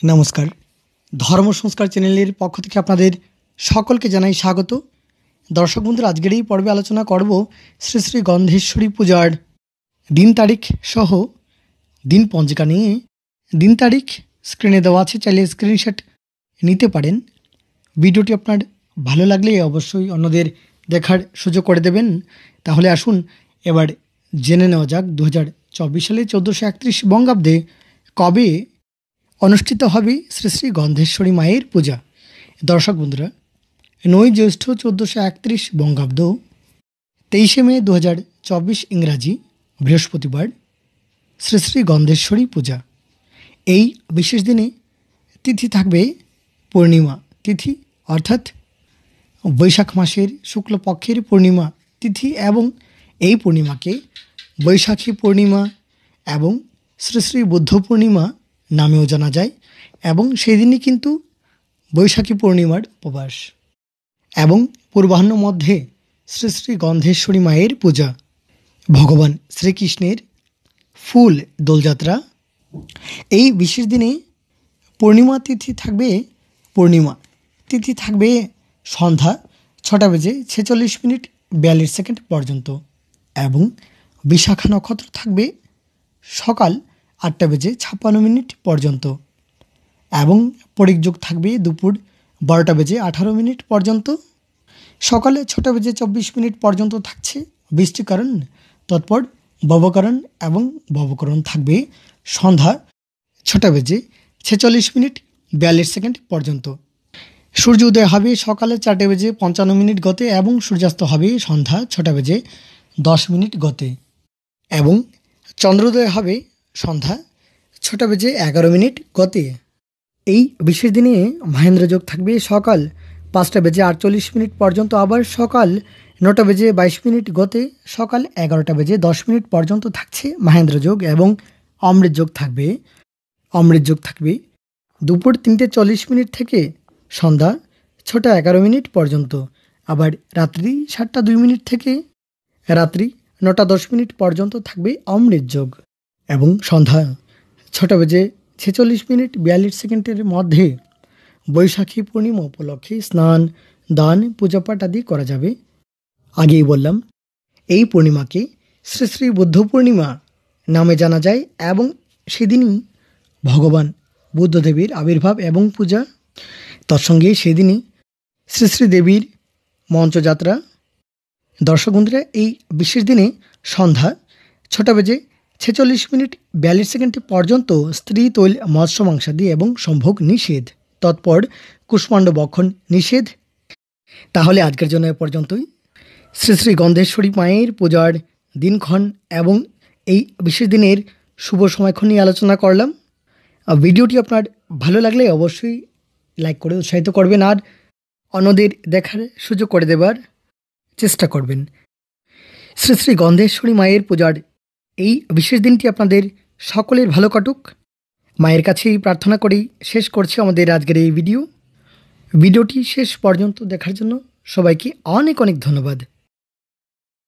নমস্কার। ধর্ম সংস্কার চ্যানেলের পক্ষ থেকে আপনাদের সকলকে জানাই স্বাগত। দর্শক বন্ধুরা, আজকের এই পর্বে আলোচনা করব শ্রী শ্রী গন্ধেশ্বরী পূজার দিন তারিখ সহ দিন পঞ্জিকা নিয়ে। দিন তারিখ স্ক্রিনে দেওয়া আছে, চাইলে স্ক্রিনশট নিতে পারেন। ভিডিওটি আপনার ভালো লাগলে অবশ্যই অন্যদের দেখার সুযোগ করে দেবেন। তাহলে আসুন এবার জেনে নেওয়া যাক 2024 সালে 1431 বঙ্গাব্দে কবে অনুষ্ঠিত হবে শ্রী শ্রী গন্ধেশ্বরী মায়ের পূজা। দর্শক বন্ধুরা, 9 জ্যৈষ্ঠ 1431 বঙ্গাব্দ, 23 মে 2024 ইংরাজি বৃহস্পতিবার শ্রী শ্রী গন্ধেশ্বরী পূজা। এই বিশেষ দিনে তিথি থাকবে পূর্ণিমা তিথি, অর্থাৎ বৈশাখ মাসের শুক্লপক্ষের পূর্ণিমা তিথি, এবং এই পূর্ণিমাকে বৈশাখী পূর্ণিমা এবং শ্রী শ্রী বুদ্ধ পূর্ণিমা নামেও জানা যায়। এবং সেই দিনই কিন্তু বৈশাখী পূর্ণিমার উপবাস এবং পূর্বাহ্ন মধ্যে শ্রী শ্রী গন্ধেশ্বরী মায়ের পূজা। ভগবান শ্রীকৃষ্ণের ফুল দোলযাত্রা। এই বিশেষ দিনে পূর্ণিমা তিথি থাকবে সন্ধ্যা 6:46 পর্যন্ত, এবং বিশাখা নক্ষত্র থাকবে সকাল 8:56 পর্যন্ত, এবং পরিযোগ থাকবে দুপুর 12:18 পর্যন্ত। সকালে 6:24 পর্যন্ত থাকছে বৃষ্টিকরণ, তৎপর ববকরণ, এবং ববকরণ থাকবে সন্ধ্যা 6:46 পর্যন্ত। সূর্য উদয় হবে সকালে 4:55 গতে, এবং সূর্যাস্ত হবে সন্ধ্যা 6:10 গতে, এবং চন্দ্রোদয় হবে সন্ধ্যা 6:11 গতে। এই বিশেষ দিনে মহেন্দ্র যোগ থাকবে সকাল 5:48 পর্যন্ত, আবার সকাল 9:22 গতে, সকাল 11:10 পর্যন্ত থাকছে মহেন্দ্র যোগ, এবং অমৃত যোগ থাকবে দুপুর 3:40 থেকে সন্ধ্যা 6:11 পর্যন্ত, আবার রাত্রি 7:02 থেকে রাত্রি 9:10 পর্যন্ত থাকবে অমৃত যোগ, এবং সন্ধ্যা 6:46 মধ্যে বৈশাখী পূর্ণিমা উপলক্ষে স্নান, দান, পূজাপাঠ আদি করা যাবে। আগেই বললাম, এই পূর্ণিমাকে শ্রী শ্রী বুদ্ধ পূর্ণিমা নামে জানা যায়, এবং সেদিনই ভগবান বুদ্ধদেবের আবির্ভাব এবং পূজা। তৎসঙ্গে সেদিনই শ্রী শ্রী দেবীর মঞ্চযাত্রা। দর্শক বন্ধুরা, এই বিশেষ দিনে সন্ধ্যা 6:46 পর্যন্ত স্ত্রী তৈল মৎস্য মাংসাদি এবং সম্ভোগ নিষেধ, তৎপর কুষ্মাণ্ড বক্ষণ নিষেধ। তাহলে আজকের জন্য এ পর্যন্তই। শ্রী শ্রী গন্ধেশ্বরী মায়ের পূজার দিনক্ষণ এবং এই বিশেষ দিনের শুভ সময়ক্ষণ নিয়ে আলোচনা করলাম। ভিডিওটি আপনার ভালো লাগলে অবশ্যই লাইক করে উৎসাহিত করবেন, আর অন্যদের দেখার সুযোগ করে দেবার চেষ্টা করবেন। শ্রী শ্রী গন্ধেশ্বরী মায়ের পূজার এই বিশেষ দিনটি আপনাদের সকলের ভালো কাটুক, মায়ের কাছেই প্রার্থনা করেই শেষ করছি আমাদের আজকের এই ভিডিওটি শেষ পর্যন্ত দেখার জন্য সবাইকে অনেক অনেক ধন্যবাদ।